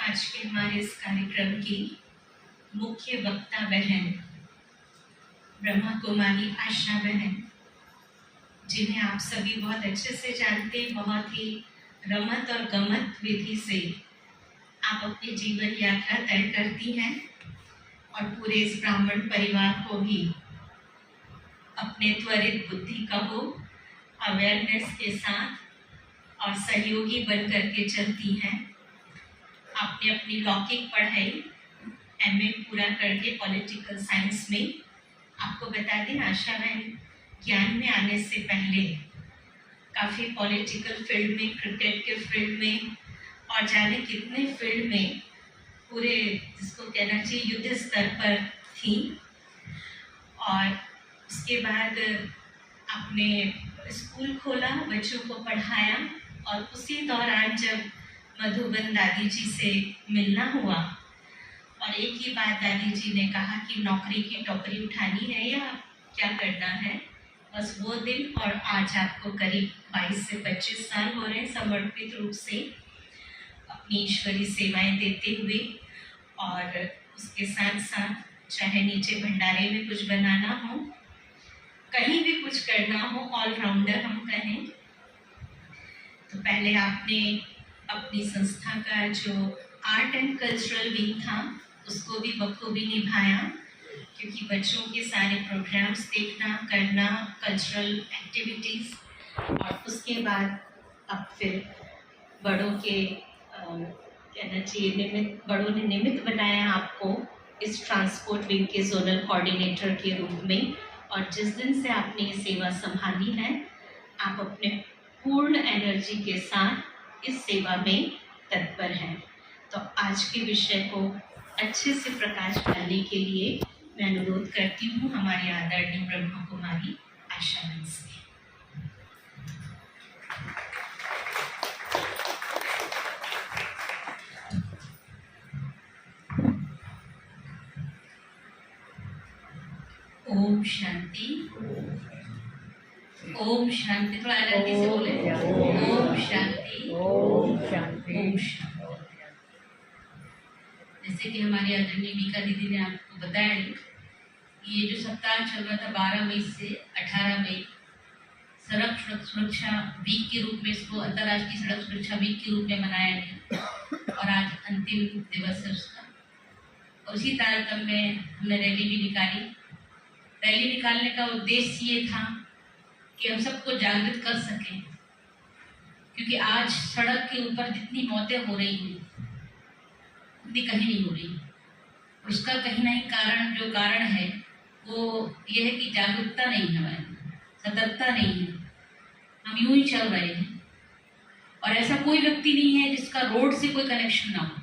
आज के हमारे इस कार्यक्रम की मुख्य वक्ता बहन ब्रह्मा कुमारी आशा बहन, जिन्हें आप सभी बहुत अच्छे से जानते हैं। बहुत ही रमत और गमत विधि से आप अपनी जीवन यात्रा तय करती हैं और पूरे इस ब्राह्मण परिवार को भी अपने त्वरित बुद्धि का हो अवेयरनेस के साथ और सहयोगी बन करके चलती हैं। आपने अपनी लौकिक पढ़ाई एमए पूरा करके पॉलिटिकल साइंस में, आपको बता दें आशा बहन ज्ञान में आने से पहले काफ़ी पॉलिटिकल फील्ड में, क्रिकेट के फील्ड में और जाने कितने फील्ड में पूरे जिसको कहना चाहिए युद्ध स्तर पर थी। और उसके बाद आपने स्कूल खोला, बच्चों को पढ़ाया और उसी दौरान जब मधुबन दादी जी से मिलना हुआ और एक ही बात दादी जी ने कहा कि नौकरी की टोकरी उठानी है या क्या करना है, बस वो दिन और आज आपको करीब 22 से 25 साल हो रहे हैं समर्पित रूप से अपनी ईश्वरी सेवाएं देते हुए। और उसके साथ साथ चाहे नीचे भंडारे में कुछ बनाना हो, कहीं भी कुछ करना हो, ऑलराउंडर हम कहें। तो पहले आपने अपनी संस्था का जो आर्ट एंड कल्चरल विंग था उसको भी बखूबी निभाया, क्योंकि बच्चों के सारे प्रोग्राम्स देखना, करना, कल्चरल एक्टिविटीज़। और उसके बाद अब फिर बड़ों के कहना चाहिए बड़ों ने निमित्त बनाया आपको इस ट्रांसपोर्ट विंग के जोनल कोऑर्डिनेटर के रूप में। और जिस दिन से आपने ये सेवा संभाली है, आप अपने पूर्ण एनर्जी के साथ इस सेवा में तत्पर हैं। तो आज के विषय को अच्छे से प्रकाश डालने के लिए मैं अनुरोध करती हूँ हमारे आदरणीय ब्रह्मा कुमारी आशा बहन से। ओम शांति, ओम शांति। थोड़ा एनर्जी से बोले। ओम शांति, ओम शांति, ओम शांति। जैसे कि हमारी आदरणीय मीका दीदी ने आपको बताया कि ये जो सप्ताह चल रहा था 12 मई से 18 मई सड़क सुरक्षा वीक के रूप में, इसको अंतर्राष्ट्रीय सड़क सुरक्षा वीक के रूप में मनाया गया और आज अंतिम दिवस है उसका। और उसी तारतम्य में हमने रैली भी निकाली। रैली निकालने का उद्देश्य ये था कि हम सबको जागृत कर सकें, क्योंकि आज सड़क के ऊपर जितनी मौतें हो रही हैं उतनी कहीं नहीं हो रही। उसका कहीं ना कहीं कारण है वो ये है कि जागरूकता नहीं है, हमारी सतर्कता नहीं है। हम यूं ही चल रहे हैं और ऐसा कोई व्यक्ति नहीं है जिसका रोड से कोई कनेक्शन ना हो,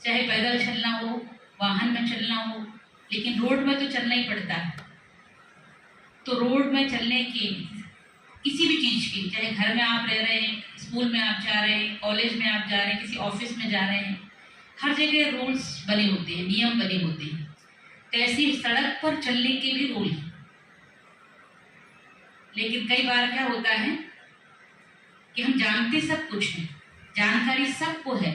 चाहे पैदल चलना हो, वाहन में चलना हो, लेकिन रोड में तो चलना ही पड़ता है। तो रोड में चलने की किसी भी चीज़ की, चाहे घर में आप रह रहे हैं, स्कूल में आप जा रहे हैं, कॉलेज में आप जा रहे हैं, किसी ऑफिस में जा रहे हैं, हर जगह रूल्स बने होते हैं, नियम बने होते हैं। तो ऐसी सड़क पर चलने के भी रूल हैं। लेकिन कई बार क्या होता है कि हम जानते सब कुछ हैं, जानकारी सबको है।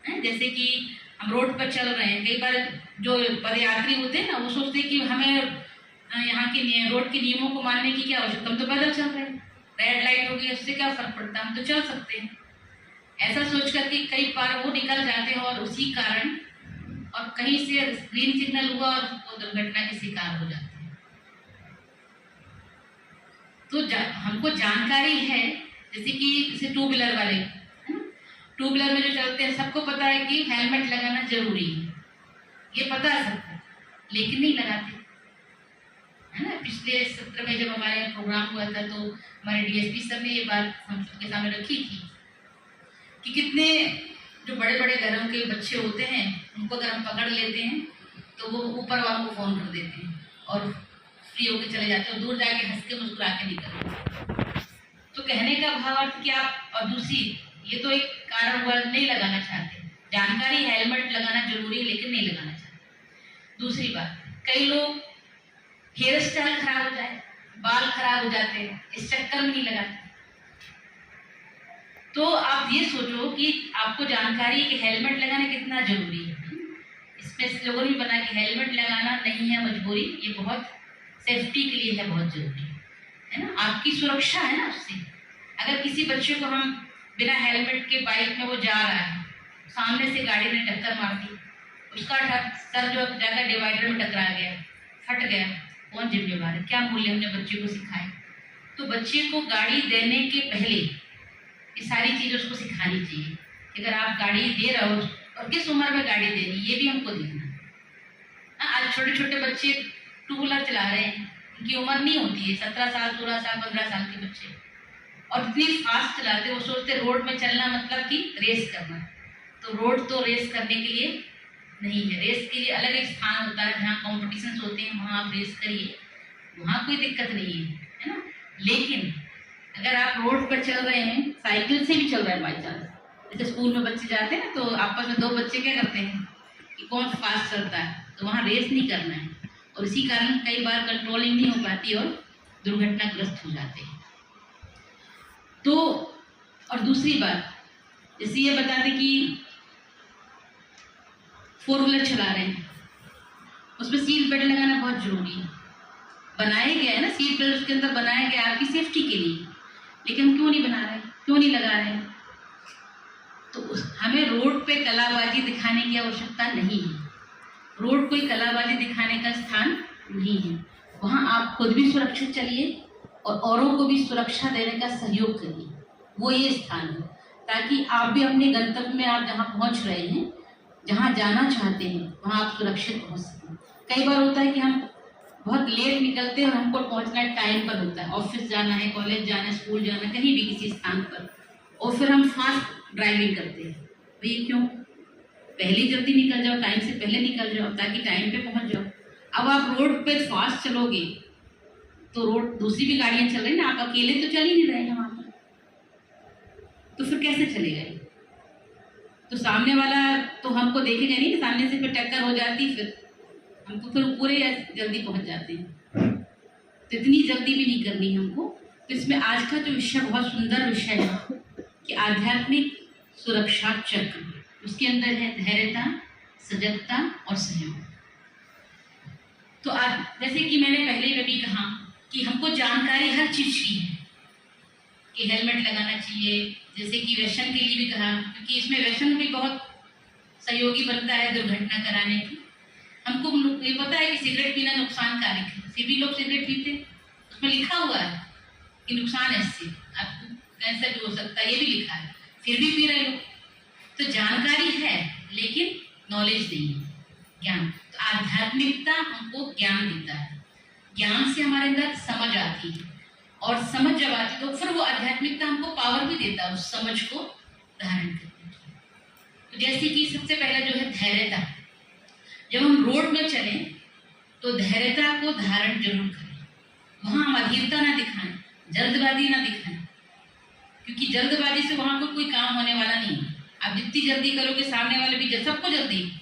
जैसे कि हम रोड पर चल रहे हैं, कई बार जो पदयात्री होते हैं ना, वो सोचते हैं कि हमें यहाँ के रोड के नियमों को मानने की क्या आवश्यकता, हम तो पैदल चल रहे हैं, रेड लाइट हो गई उससे क्या फर्क पड़ता है, हम तो चल सकते हैं। ऐसा सोच करके कई बार वो निकल जाते हैं और उसी कारण और कहीं से ग्रीन सिग्नल हुआ और वो दुर्घटना के शिकार हो जाते हैं। तो हमको जानकारी है, जैसे कि टू व्हीलर वाले, टू व्हीलर में जो चलते हैं सबको पता है कि हेलमेट लगाना जरूरी है, ये पता है सबको, लेकिन नहीं लगाते है ना। पिछले सत्र में जब हमारे यहाँ प्रोग्राम हुआ था तो हमारे डीएसपी सर ने ये बात हम सबके सामने रखी थी कि कितने जो बड़े बड़े घरों के बच्चे होते हैं उनको अगर हम पकड़ लेते हैं तो वो ऊपर वालों को फोन कर देते हैं और फ्री होकर चले जाते हैं, दूर जाके हंस के मुस्कुरा के निकलते। तो कहने का भाव अर्थ क्या। और दूसरी, ये तो एक कारण हुआ नहीं लगाना चाहते, जानकारी हेलमेट लगाना जरूरी है लेकिन नहीं लगाना चाहते। दूसरी बात, कई लोग हेयर स्टाइल खराब हो जाए, बाल खराब हो जाते हैं, इस चक्कर में नहीं लगाते। तो आप ये सोचो कि आपको जानकारी है कि हेलमेट लगाना कितना जरूरी है। इसमें लोगों ने भी बना कि हेलमेट लगाना नहीं है मजबूरी, ये बहुत सेफ्टी के लिए है, बहुत जरूरी है ना, आपकी सुरक्षा है ना उससे। अगर किसी बच्चे को हम बिना हेलमेट के बाइक में वो जा रहा है, सामने से गाड़ी ने टक्कर मार दी, उसका सर जो जाकर डिवाइडर में टकरा गया, फट गया, कौन जिम्मेवार है? क्या मूल्य हमने बच्चे को सिखाए? तो बच्चे को गाड़ी देने के पहले ये सारी चीज़ उसको सिखानी चाहिए कि अगर आप गाड़ी दे रहे हो और किस उम्र में गाड़ी देनी, ये भी हमको देखना है। आज छोटे छोटे बच्चे टू व्हीलर चला रहे हैं, उनकी उम्र नहीं होती है, 17 साल 16 साल 15 साल के बच्चे, और इतनी फास्ट चलाते, वो सोचते रोड में चलना मतलब कि रेस करना। तो रोड तो रेस करने के लिए नहीं है, रेस के लिए अलग एक स्थान होता है जहाँ कॉम्पिटिशन्स होते हैं, वहाँ आप रेस करिए, वहाँ कोई दिक्कत नहीं है ना। लेकिन अगर आप रोड पर चल रहे हैं, साइकिल से भी चल रहे हैं बाई चांस, जैसे स्कूल में बच्चे जाते हैं ना, तो आपस में दो बच्चे क्या करते हैं कि कौन फास्ट चलता है, तो वहाँ रेस नहीं करना है, और इसी कारण कई बार कंट्रोलिंग नहीं हो पाती और दुर्घटनाग्रस्त हो जाते हैं। तो और दूसरी बात, जैसे ये बताते कि 4 व्हीलर चला रहे हैं, उसमें सीट बेल्ट लगाना बहुत जरूरी है। बनाया गया है ना सीट बेल्ट, उसके अंदर बनाया गया आपकी सेफ्टी के लिए, लेकिन हम क्यों नहीं बना रहे, क्यों नहीं लगा रहे? तो हमें रोड पे कलाबाजी दिखाने की आवश्यकता नहीं है। रोड कोई कलाबाजी दिखाने का स्थान नहीं है, वहाँ आप खुद भी सुरक्षित चलिए और औरों को भी सुरक्षा देने का सहयोग करिए, वो ये स्थान है, ताकि आप भी अपने गंतव्य में, आप जहाँ पहुँच रहे हैं, जहाँ जाना चाहते हैं, वहाँ आप सुरक्षित पहुँच सकें। कई बार होता है कि हम बहुत लेट निकलते हैं और हमको पहुँचना टाइम पर होता है, ऑफिस जाना है, कॉलेज जाना है, स्कूल जाना है, कहीं भी किसी स्थान पर, और फिर हम फास्ट ड्राइविंग करते हैं। भैया क्यों? पहले जल्दी निकल जाओ, टाइम से पहले निकल जाओ ताकि टाइम पे पहुँच जाओ। अब आप रोड पे फास्ट चलोगे तो रोड दूसरी भी गाड़ियाँ चल रही ना, आप अकेले तो चल ही नहीं रहे हैं वहाँ पर, तो फिर कैसे चलेगा ये? तो सामने वाला तो हमको देखेगा नहीं, सामने से फिर टक्कर हो जाती, फिर हमको फिर पूरे जल्दी पहुंच जाते हैं। तो इतनी जल्दी भी नहीं करनी हमको। तो इसमें आज का जो विषय बहुत सुंदर विषय है कि आध्यात्मिक सुरक्षा चक्र, उसके अंदर है धैर्यता, सजगता और सहयोग। तो आज जैसे कि मैंने पहले में भी कहा कि हमको जानकारी हर चीज की है कि हेलमेट लगाना चाहिए, जैसे कि व्यसन के लिए भी कहा, क्योंकि इसमें व्यसन भी बहुत सहयोगी बनता है दुर्घटना कराने की। हमको ये पता है कि सिगरेट पीना नुकसानकारक है, फिर भी लोग सिगरेट पीते, उसमें लिखा हुआ है कि नुकसान है, इससे आपको कैंसर भी हो सकता है, ये भी लिखा है, फिर भी पी रहे लोग। तो जानकारी है लेकिन नॉलेज नहीं है, ज्ञान। तो आध्यात्मिकता हमको ज्ञान देता है, ज्ञान से हमारे अंदर समझ आती है, और समझ जब आती तो फिर वो आध्यात्मिकता हमको पावर भी देता है उस समझ को धारण करने की। तो जैसे कि सबसे पहला जो है धैर्यता, जब हम रोड में चलें तो धैर्यता को धारण जरूर करें, वहाँ हम अधीरता ना दिखाएं, जल्दबाजी ना दिखाएं, क्योंकि जल्दबाजी से वहाँ कोई काम होने वाला नहीं है। आप जितनी जल्दी करोगे सामने वाले भी, सबको जल्दी,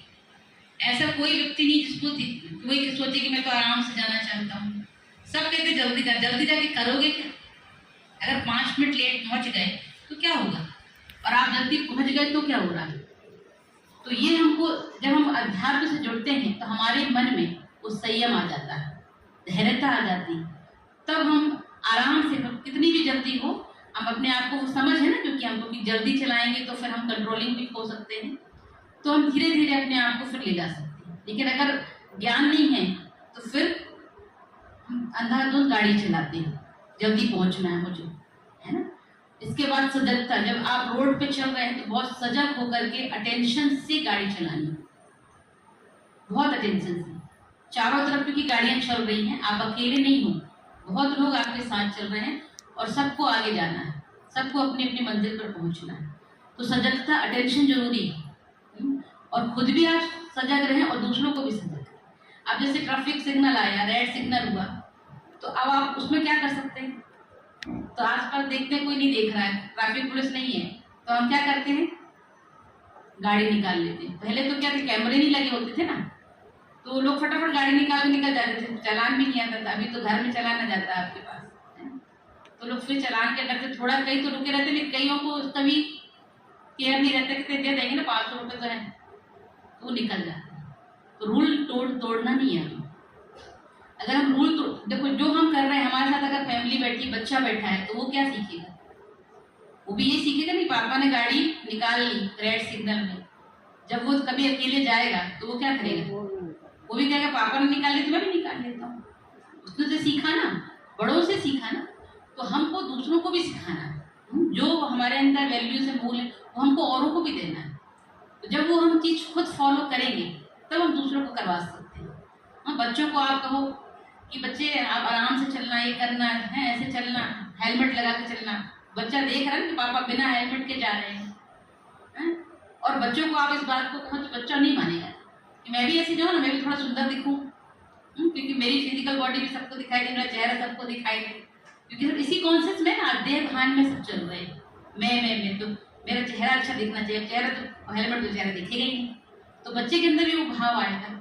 ऐसा कोई व्यक्ति नहीं जिसको कोई सोचे कि मैं तो आराम से जाना चाहता हूँ, सब कहते जल्दी जाके करोगे क्या? अगर 5 मिनट लेट पहुँच गए तो क्या होगा, और आप जल्दी पहुँच गए तो क्या हो रहा है? तो ये हमको, जब हम अध्यात्म से जुड़ते हैं तो हमारे मन में वो संयम आ जाता है, धैर्यता आ जाती है, तब हम आराम से, कितनी भी जल्दी हो, हम अपने आप को, वो समझ है ना, क्योंकि हमको कि जल्दी चलाएंगे तो फिर हम कंट्रोलिंग भी खो सकते हैं, तो हम धीरे धीरे अपने आप को फिर ले जा सकते हैं। लेकिन अगर ज्ञान नहीं है तो फिर हम अंधाधुंध गाड़ी चलाते हैं, जल्दी पहुंचना है मुझे, है ना। इसके बाद सजगता, जब आप रोड पे चल रहे हैं तो बहुत सजग होकर के अटेंशन से गाड़ी चलानी, बहुत अटेंशन से, चारों तरफ क्योंकि गाड़ियां चल रही हैं, आप अकेले नहीं हो, बहुत लोग आपके साथ चल रहे हैं और सबको आगे जाना है, सबको अपनी अपनी मंजिल पर पहुंचना है। तो सजगता, अटेंशन जरूरी है, और खुद भी आप सजग रहें और दूसरों को भी सजग करें। अब जैसे ट्रैफिक सिग्नल आया, रेड सिग्नल हुआ, तो अब आप उसमें क्या कर सकते हैं? तो आसपास देखते कोई नहीं देख रहा है, ट्रैफिक पुलिस नहीं है, तो हम क्या करते हैं? गाड़ी निकाल लेते हैं। पहले तो क्या थे, कैमरे नहीं लगे होते थे ना, तो लोग फटाफट गाड़ी निकाल के निकल जाते थे, चालान भी नहीं आता था। अभी तो घर में चालान आ जाता है आपके पास, है? तो लोग फिर चालान के डर से थोड़ा कहीं तो रुके रहते, लेकिन कईयों को कभी केयर नहीं रहता कि दे देंगे ना 500 रुपये तो है, तो वो निकल जाता है। तो रूल तोड़ना नहीं है हमें। अगर हम रूल तो देखो जो हम कर रहे हैं, हमारे साथ अगर फैमिली बैठी, बच्चा बैठा है, तो वो क्या सीखेगा? वो भी ये सीखेगा नहीं, पापा ने गाड़ी निकाल ली रेड सिग्नल में, जब वो कभी अकेले जाएगा तो वो क्या करेगा? वो भी कहेगा पापा ने निकाल ली तो मैं भी निकाल लेता हूँ। उसने से सीखा ना, बड़ों से सीखा ना, तो हमको दूसरों को भी सिखाना है। जो हमारे अंदर वैल्यूज है, मूल है, वो हमको औरों को भी देना है। तो जब वो हम चीज खुद फॉलो करेंगे तब हम दूसरों को करवा सकते हैं। हाँ, बच्चों को आप कहो कि बच्चे आप आराम से चलना, ये करना है, ऐसे चलना, हेलमेट लगा के चलना, बच्चा देख रहा है कि पापा बिना हेलमेट के जा रहे हैं, और बच्चों को आप इस बात को कहो तो बच्चा नहीं मानेगा कि मैं भी ऐसे जाऊँ ना, मैं भी थोड़ा सुंदर दिखूँ, क्योंकि मेरी फिजिकल बॉडी भी सबको दिखाई दे, मेरा चेहरा सबको दिखाई दे, क्योंकि सब इसी कॉन्सेप्ट में ना, देह भान में सब चल रहे हैं। मैं तो मेरा चेहरा अच्छा दिखना चाहिए, चेहरा तो हेलमेट तो चेहरा दिखेगा ही नहीं, तो बच्चे के अंदर भी वो भाव आएगा।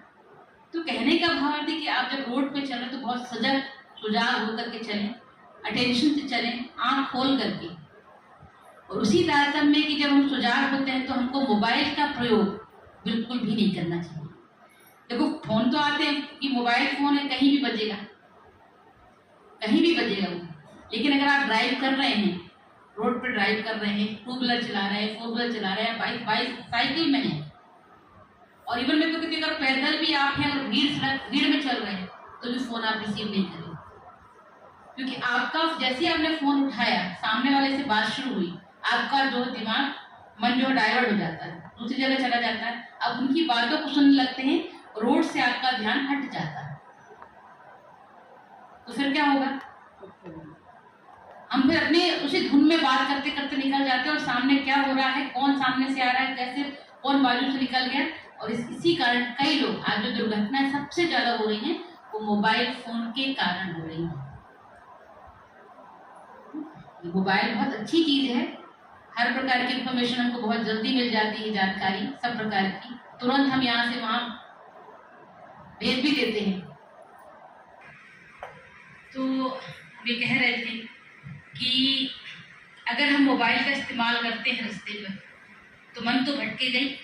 तो कहने का भाव है कि आप जब रोड पे चलें तो बहुत सजग सुजाग होकर के चलें, अटेंशन से चलें, आँख खोल करके। और उसी तारतम्य में कि जब हम सुजाग होते हैं तो हमको मोबाइल का प्रयोग बिल्कुल भी नहीं करना चाहिए। देखो फोन तो आते हैं कि मोबाइल फोन है, कहीं भी बजेगा, कहीं भी बजेगा वो। लेकिन अगर आप ड्राइव कर रहे हैं, रोड पर ड्राइव कर रहे हैं, 2 व्हीलर चला रहे हैं, 4 व्हीलर चला रहे हैं, बाइक साइकिल में है, और इवन में तो कहती अगर पैदल भी आप हैं, अगर भीड़ में चल रहे हैं तो भी फोन आप रिसीव नहीं करें, क्योंकि आपका जैसे आपने फोन उठाया, सामने वाले से बात शुरू हुई, आपका जो दिमाग, मन जो डाइवर्ट हो जाता है, दूसरी जगह चला जाता है, आप उनकी बातों को सुनने लगते हैं, रोड से आपका ध्यान हट जाता है। तो फिर क्या होगा? हम फिर अपने उसी धुन में बात करते करते निकल जाते हैं, और सामने क्या हो रहा है, कौन सामने से आ रहा है, कैसे कौन बाजू से निकल गया। और इसी कारण कई लोग आज जो दुर्घटनाएं सबसे ज्यादा हो रही हैं वो मोबाइल फोन के कारण हो रही हैं। मोबाइल बहुत अच्छी चीज है, हर प्रकार की इंफॉर्मेशन हमको बहुत जल्दी मिल जाती है, जानकारी सब प्रकार की तुरंत हम यहाँ से वहां भेज भी देते हैं। तो वे कह रहे थे कि अगर हम मोबाइल का इस्तेमाल करते हैं रास्ते पर तो मन तो भटके गई,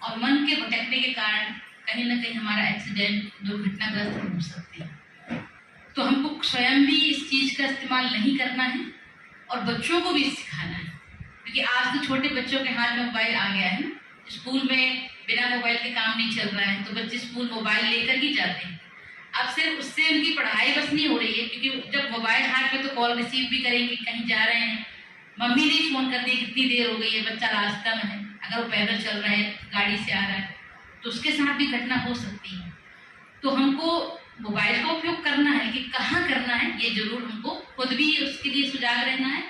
और मन के भटकने के कारण कहीं ना कहीं हमारा एक्सीडेंट, दुर्घटनाग्रस्त हो सकते हैं। तो हमको स्वयं भी इस चीज का इस्तेमाल नहीं करना है और बच्चों को भी सिखाना है, क्योंकि आज तो छोटे बच्चों के हाथ में मोबाइल आ गया है ना। स्कूल में बिना मोबाइल के काम नहीं चल रहा है, तो बच्चे स्कूल मोबाइल लेकर ही जाते हैं। अब सिर्फ उससे उनकी पढ़ाई बस नहीं हो रही है, क्योंकि जब मोबाइल हाथ में तो कॉल रिसीव भी करेंगे, कहीं जा रहे हैं, मम्मी ने फोन कर दी कितनी देर हो गई है, बच्चा रास्ता में है, अगर वो पैदल चल रहा है, गाड़ी से आ रहा है, तो उसके साथ भी घटना हो सकती है। तो हमको मोबाइल का उपयोग करना है कि कहाँ करना है, ये जरूर हमको खुद भी उसके लिए सुजाग रहना है,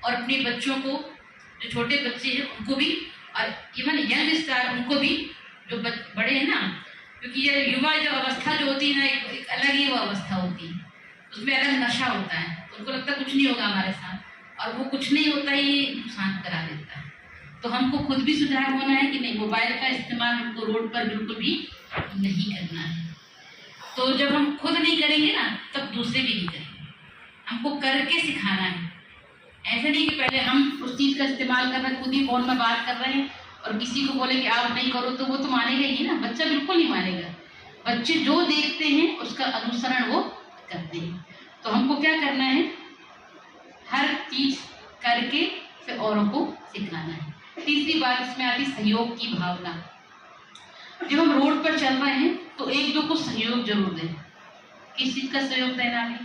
और अपने बच्चों को, जो छोटे बच्चे हैं उनको भी, और इवन यंग स्टार उनको भी, जो बड़े हैं ना, क्योंकि ये युवा जो अवस्था जो होती है ना, एक अलग ही वो अवस्था होती है, उसमें अलग नशा होता है, उनको लगता है कुछ नहीं होगा हमारे साथ, और वो कुछ नहीं होता ही नुकसान करा देता है। तो हमको खुद भी सुधार होना है कि नहीं, मोबाइल का इस्तेमाल हमको रोड पर बिल्कुल भी नहीं करना है। तो जब हम खुद नहीं करेंगे ना, तब दूसरे भी नहीं करेंगे, हमको करके सिखाना है। ऐसा नहीं कि पहले हम उस चीज का इस्तेमाल कर रहे हैं, खुद ही फोन में बात कर रहे हैं, और किसी को बोले कि आप नहीं करो, तो वो तो मानेगा ही ना, बच्चा बिल्कुल नहीं मानेगा। बच्चे जो देखते हैं उसका अनुसरण वो करते हैं। तो हमको क्या करना है, हर चीज करके फिर औरों को सिखाना है। तीसरी बात इसमें आती सहयोग की भावना। जब हम रोड पर चल रहे हैं तो एक दो को सहयोग जरूर दें। किस चीज का सहयोग देना है?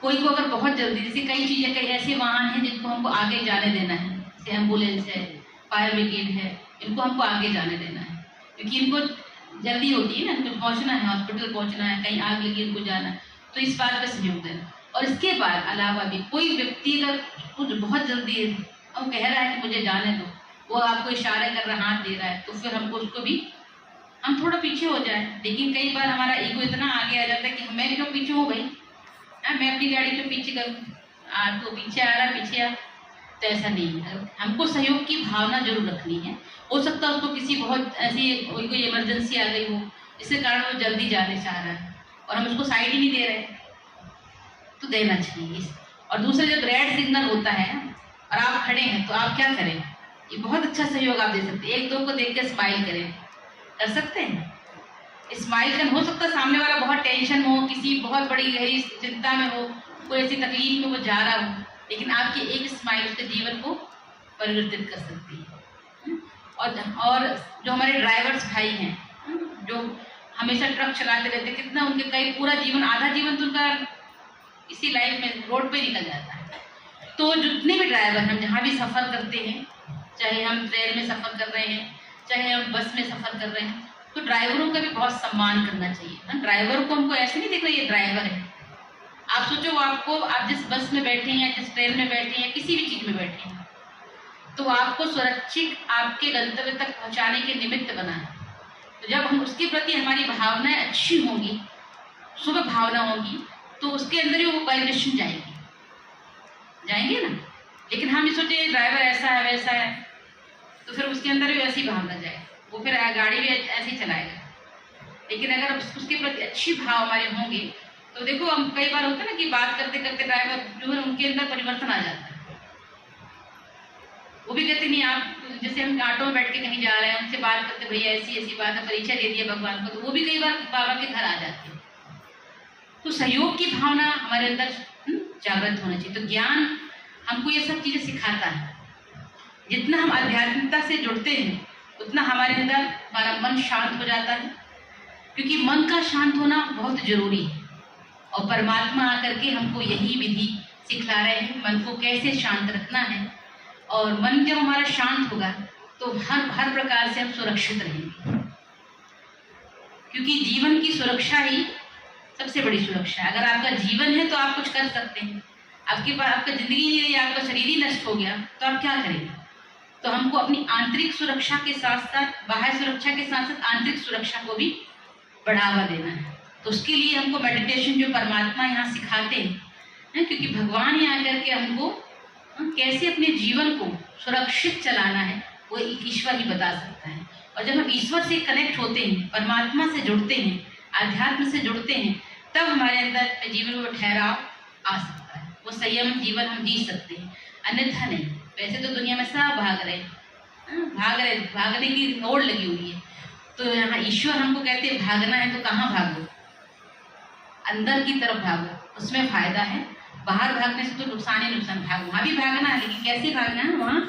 कोई को अगर बहुत जल्दी, जैसे कई चीजें, कई ऐसे वाहन हैं जिनको हमको आगे जाने देना है, जैसे एम्बुलेंस है, फायर ब्रिगेड है, इनको हमको आगे जाने देना है, क्योंकि इनको जल्दी होती है ना, इनको पहुंचना है, हॉस्पिटल पहुंचना है, कहीं आग लगी इनको जाना है, तो इस बात का सहयोग देना। और इसके बाद अलावा भी कोई व्यक्ति अगर कुछ बहुत जल्दी है, वो कह रहा है कि मुझे जाने दो, वो आपको इशारे कर रहा, हाथ दे रहा है, तो फिर हमको उसको भी, हम थोड़ा पीछे हो जाए। लेकिन कई बार हमारा ईगो इतना आगे आ जाता है कि मैं क्यों पीछे हूँ भाई, मैं अपनी गाड़ी क्यों पीछे करूँ, तो पीछे आ रहा, पीछे आ, तो ऐसा नहीं है। हमको सहयोग की भावना जरूर रखनी है। हो सकता है उसको किसी बहुत ऐसी कोई इमरजेंसी आ गई हो, इसके कारण वो जल्दी जाने चाह रहा है और हम उसको साइड ही नहीं दे रहे, तो देना चाहिए। और दूसरा, जब रेड सिग्नल होता है और आप खड़े हैं तो आप क्या करें, ये बहुत अच्छा सहयोग आप दे सकते हैं। एक दो को देख कर स्माइल करें, कर सकते हैं? स्माइल कर, हो सकता है सामने वाला बहुत टेंशन में हो, किसी बहुत बड़ी गहरी चिंता में हो, कोई ऐसी तकलीफ में वो जा रहा हो, लेकिन आपकी एक स्माइल उसके जीवन को परिवर्तित कर सकती है। और जो हमारे ड्राइवर्स भाई हैं, जो हमेशा ट्रक चलाते रहते हैं, कितना उनके कई पूरा जीवन, आधा जीवन तो उनका इसी लाइफ में रोड पे निकल जाता है। तो जितने भी ड्राइवर हम जहाँ भी सफ़र करते हैं, चाहे हम ट्रेन में सफ़र कर रहे हैं, चाहे हम बस में सफ़र कर रहे हैं, तो ड्राइवरों का भी बहुत सम्मान करना चाहिए। ड्राइवर को हमको ऐसे नहीं देखना ये ड्राइवर है। आप सोचो, आप जिस बस में बैठे हैं या जिस ट्रेन में बैठे हैं, किसी भी चीज़ में बैठे हैं, तो आपको सुरक्षित आपके गंतव्य तक पहुंचाने के निमित्त बना है। तो जब हम उसके प्रति हमारी भावनाएं अच्छी होंगी, शुभ भावना होगी, तो उसके अंदर ही वो वाइब्रेशन जाएंगे ना। लेकिन हम ये सोचे ड्राइवर ऐसा है वैसा है, तो फिर उसके अंदर भी वैसी भावना जाए, वो फिर गाड़ी भी ऐसे ही चलाएगा। लेकिन अगर उसके प्रति अच्छी भाव हमारे होंगे, तो देखो, हम कई बार होता है ना कि बात करते करते ड्राइवर जो है उनके अंदर परिवर्तन आ जाता है। वो भी कहते नहीं, आप जैसे हम ऑटो में बैठ के कहीं जा रहे हैं, उनसे बात करते, भैया ऐसी ऐसी बात है, परीक्षा दे दिया भगवान को, तो वो भी कई बार बाबा के घर आ जाते हैं। तो सहयोग की भावना हमारे अंदर जागृत होना चाहिए। तो ज्ञान हमको ये सब चीज़ें सिखाता है। जितना हम आध्यात्मिकता से जुड़ते हैं, उतना हमारे अंदर हमारा मन शांत हो जाता है, क्योंकि मन का शांत होना बहुत जरूरी है। और परमात्मा आकर के हमको यही विधि सिखला रहे हैं, मन को कैसे शांत रखना है। और मन जब हमारा शांत होगा तो हर प्रकार से हम सुरक्षित रहेंगे, क्योंकि जीवन की सुरक्षा ही सबसे बड़ी सुरक्षा है। अगर आपका जीवन है तो आप कुछ कर सकते हैं। आपके पास आपका जिंदगी नहीं रही, आपका शरीर ही नष्ट हो गया, तो आप क्या करेंगे? तो हमको अपनी आंतरिक सुरक्षा के साथ साथ, बाह्य सुरक्षा के साथ साथ आंतरिक सुरक्षा को भी बढ़ावा देना है। तो उसके लिए हमको मेडिटेशन जो परमात्मा यहाँ सिखाते हैं, क्योंकि भगवान यहाँ आकर के हमको कैसे अपने जीवन को सुरक्षित चलाना है, वो एक ईश्वर ही बता सकता है। और जब हम ईश्वर से कनेक्ट होते हैं, परमात्मा से जुड़ते हैं, आध्यात्म से जुड़ते हैं, तब हमारे अंदर जीवन में ठहराव आ सकता है, वो संयम जीवन हम जी सकते हैं, अन्यथा नहीं। वैसे तो दुनिया में सब भागने की दौड़ लगी हुई है। तो यहाँ ईश्वर हमको कहते हैं भागना है तो कहाँ भागो? अंदर की तरफ भागो, उसमें फायदा है। बाहर भागने से तो नुकसान ही नुकसान। वहाँ भी भागना है, लेकिन कैसे भागना है? वहाँ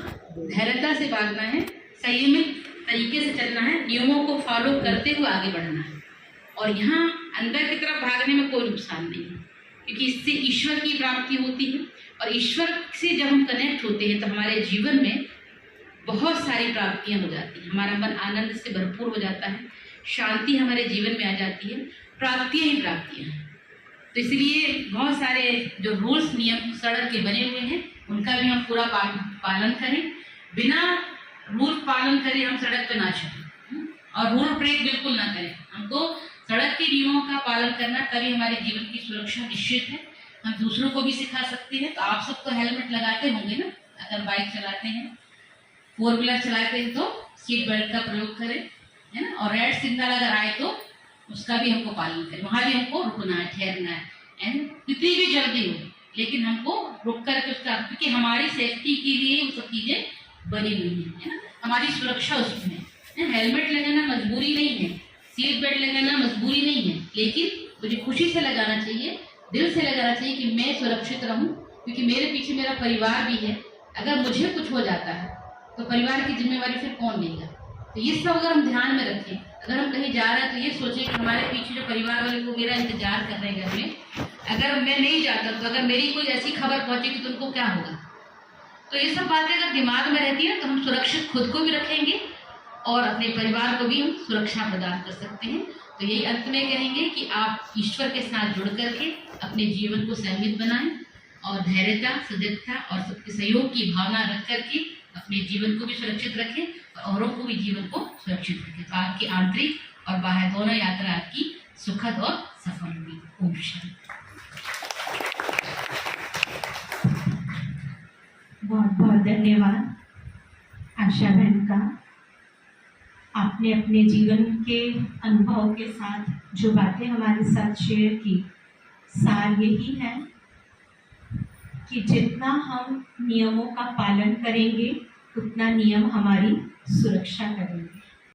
धैर्यता से भागना है, संयमित तरीके से चलना है, नियमों को फॉलो करते हुए आगे बढ़ना है। और यहाँ अंदर की तरफ भागने में कोई नुकसान नहीं है, क्योंकि इससे ईश्वर की प्राप्ति होती है। और ईश्वर से जब हम कनेक्ट होते हैं तो हमारे जीवन में बहुत सारी प्राप्तियां हो जाती हैं। हमारा मन आनंद से भरपूर हो जाता है, शांति हमारे जीवन में आ जाती है, प्राप्तियां ही प्राप्तियां हैं। तो इसलिए बहुत सारे जो रूल्स नियम सड़क के बने हुए हैं, उनका भी हम पूरा पालन करें। बिना रूल पालन करें हम सड़क पे ना चलें, और रूल ब्रेक बिल्कुल ना करें। हमको सड़क के नियमों का पालन करना, तभी हमारे जीवन की सुरक्षा निश्चित है। हम दूसरों को भी सिखा सकते हैं। तो आप सब तो हेलमेट लगाते होंगे ना, अगर बाइक चलाते हैं, 4 व्हीलर चलाते हैं तो सीट बेल्ट का प्रयोग करें, है ना। और रेड सिग्नल अगर आए तो उसका भी हमको पालन करें। वहाँ भी हमको रुकना है, ठहरना है, कितनी भी जल्दी हो, लेकिन हमको रुक करके उसका, क्योंकि हमारी सेफ्टी के लिए वो सब चीज़ें बनी हुई है ना, हमारी सुरक्षा उसमें है। हेलमेट लगाना मजबूरी नहीं है, सीट बेल्ट लगाना मजबूरी नहीं है, लेकिन मुझे खुशी से लगाना चाहिए, दिल से लगाना चाहिए कि मैं सुरक्षित रहूं, क्योंकि मेरे पीछे मेरा परिवार भी है। अगर मुझे कुछ हो जाता है तो परिवार की जिम्मेवारी फिर कौन लेगा? तो ये सब अगर हम ध्यान में रखें, अगर हम कहीं जा रहे हैं तो ये सोचें कि हमारे पीछे जो परिवार वाले को मेरा इंतजार कर रहे हैं घर में, अगर मैं नहीं जाता तो अगर मेरी कोई ऐसी खबर पहुंचेगी तो उनको क्या होगा? तो ये सब बातें अगर दिमाग में रहती है तो हम सुरक्षित खुद को भी रखेंगे और अपने परिवार को भी हम सुरक्षा प्रदान कर सकते हैं। तो यही अंत में कहेंगे कि आप ईश्वर के साथ जुड़ करके अपने जीवन को संयमित बनाएं और धैर्यता, सजगता और सबके सहयोग की भावना रख करके अपने जीवन को भी सुरक्षित रखें और औरों को भी जीवन को सुरक्षित रखें। तो आपकी आंतरिक और बाह्य दोनों यात्रा आपकी सुखद और सफल होगी। ओम शांति। बहुत बहुत धन्यवाद आशा बहन का। आपने अपने जीवन के अनुभव के साथ जो बातें हमारे साथ शेयर की, सार यही है कि जितना हम नियमों का पालन करेंगे उतना नियम हमारी सुरक्षा करेंगे।